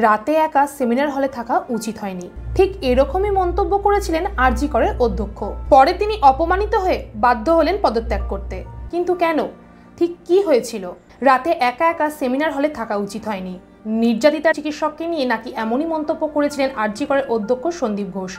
রাতে একা সেমিনার হলে থাকা উচিত হয়নি। ঠিক এরকমই মন্তব্য করেছিলেন আরজি করের অধ্যক্ষ। পরে তিনি অপমানিত হয়ে বাধ্য হলেন পদত্যাগ করতে। কিন্তু কেন? ঠিক কি হয়েছিল? রাতে একা একা সেমিনার হলে থাকা উচিত হয়নি, নির্যাতিতা চিকিৎসককে নিয়ে নাকি এমনই মন্তব্য করেছিলেন আরজি করের অধ্যক্ষ সন্দীপ ঘোষ।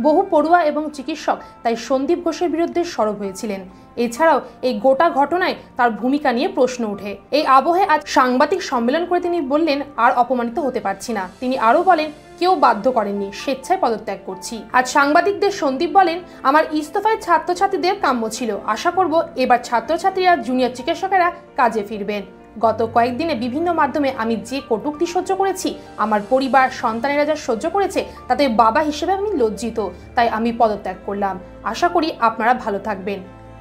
বহু পড়ুয়া এবং চিকিৎসক তাই সন্দীপ ঘোষের বিরুদ্ধে সরব হয়েছিলেন। এছাড়াও এই গোটা ঘটনায় তার ভূমিকা নিয়ে প্রশ্ন ওঠে। এই আবহে আজ সাংবাদিক সম্মেলন করে তিনি বললেন, আর অপমানিত হতে পারছি না। তিনি আরও বলেন, কেউ বাধ্য করেননি, স্বেচ্ছায় পদত্যাগ করছি। আজ সাংবাদিকদের সন্দীপ বলেন, আমার ইস্তফায় ছাত্রছাত্রীদের কাম্য ছিল। আশা করব এবার ছাত্রছাত্রীরা, জুনিয়র চিকিৎসকেরা কাজে ফিরবেন। গত কয়েকদিনে বিভিন্ন মাধ্যমে আমি যে কটূক্তি সহ্য করেছি, আমার পরিবার, সন্তানেরা যা সহ্য করেছে, তাতে বাবা হিসেবে আমি লজ্জিত। তাই আমি পদত্যাগ করলাম। আশা করি আপনারা ভালো থাকবেন।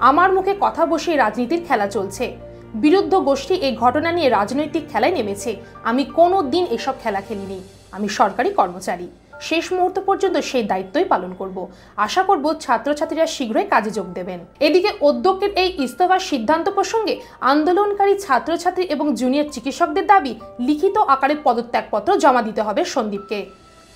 আমার মুখে কথা বসিয়ে রাজনীতির খেলা চলছে। বিরুদ্ধ গোষ্ঠী এই ঘটনা নিয়ে রাজনৈতিক খেলায় নেমেছে। আমি কোনো দিন এসব খেলা খেলিনি। আমি সরকারি কর্মচারী। শেষ মুহূর্ত পর্যন্ত সেই দায়িত্বই পালন করব। আশা করব ছাত্রছাত্রীরা শীঘ্রই কাজে যোগ দেবেন। এদিকে অধ্যক্ষের এই ইস্তফার সিদ্ধান্ত প্রসঙ্গে আন্দোলনকারী ছাত্রছাত্রী এবং জুনিয়র চিকিৎসকদের দাবি, লিখিত আকারে পদত্যাগপত্র জমা দিতে হবে সন্দীপকে।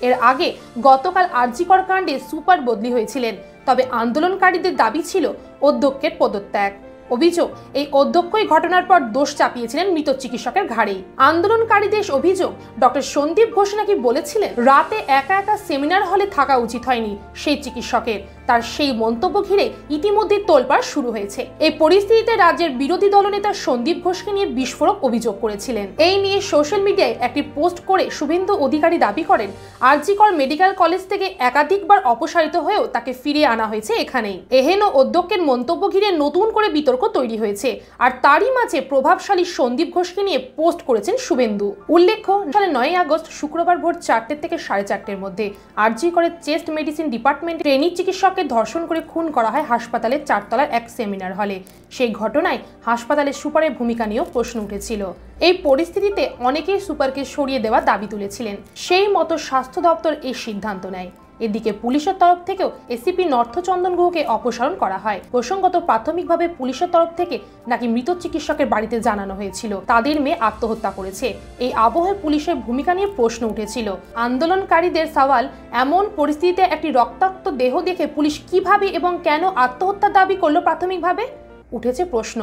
এর আগে গতকাল আরজি কর কাণ্ডে সুপার বদলি হয়েছিলেন। তবে আন্দোলনকারীদের দাবি ছিল অধ্যক্ষের পদত্যাগ। অভিযোগ, এই অধ্যক্ষই ঘটনার পর দোষ চাপিয়েছিলেন মৃত চিকিৎসকের ঘাড়েই। আন্দোলনকারীদের অভিযোগ, ডক্টর সন্দীপ ঘোষ নাকি বলেছিলেন রাতে একা একা সেমিনার হলে থাকা উচিত হয়নি সেই চিকিৎসকের। তার সেই মন্তব্য ঘিরে ইতিমধ্যে তোলপাড় শুরু হয়েছে। এই পরিস্থিতিতে রাজ্যের বিরোধী দলনেতা সন্দীপ ঘোষকে নিয়ে বিস্ফোরক অভিযোগ করেছিলেন। এই নিয়ে সোশ্যাল মিডিয়ায় একটি পোস্ট করে শুভেন্দু অধিকারী দাবি করেন, আরজি কর মেডিকেল কলেজ থেকে একাধিকবার অপসারিত হয়েও তাকে ফিরিয়ে আনা হয়েছে এখানেই। এহেন অধ্যক্ষের মন্তব্য ঘিরে নতুন করে বিতর্ক তৈরি হয়েছে। আর তারই মাঝে প্রভাবশালী সন্দীপ ঘোষকে নিয়ে পোস্ট করেছেন শুভেন্দু। উল্লেখ্য, 9 আগস্ট শুক্রবার ভোর 4টে থেকে 4:30-এর মধ্যে আরজি করের চেস্ট মেডিসিন ডিপার্টমেন্টে ট্রেনি চিকিৎসককে ধর্ষণ করে খুন করা হয় হাসপাতালের 4তলার এক সেমিনার হলে। সেই ঘটনায় হাসপাতালের সুপারের ভূমিকা নিয়েও প্রশ্ন উঠেছিল। এই পরিস্থিতিতে অনেকেই সুপারকে সরিয়ে দেওয়ার দাবি তুলেছিলেন। সেই মতো স্বাস্থ্য দপ্তর এই সিদ্ধান্ত নেয়। এদিকে পুলিশের তরফ থেকেও এসিপি নর্থচন্দন গুহকে অপসারণ করা হয়। প্রসঙ্গত, প্রাথমিকভাবে পুলিশের তরফ থেকে নাকি মৃত চিকিৎসকের বাড়িতে জানানো হয়েছিল তাদের মেয়ে আত্মহত্যা করেছে। এই আবহে পুলিশের ভূমিকা নিয়ে প্রশ্ন উঠেছিল। আন্দোলনকারীদের সওয়াল, এমন পরিস্থিতিতে একটি রক্তাক্ত দেহ দেখে পুলিশ কিভাবে এবং কেন আত্মহত্যার দাবি করলো? প্রাথমিকভাবে উঠেছে প্রশ্ন।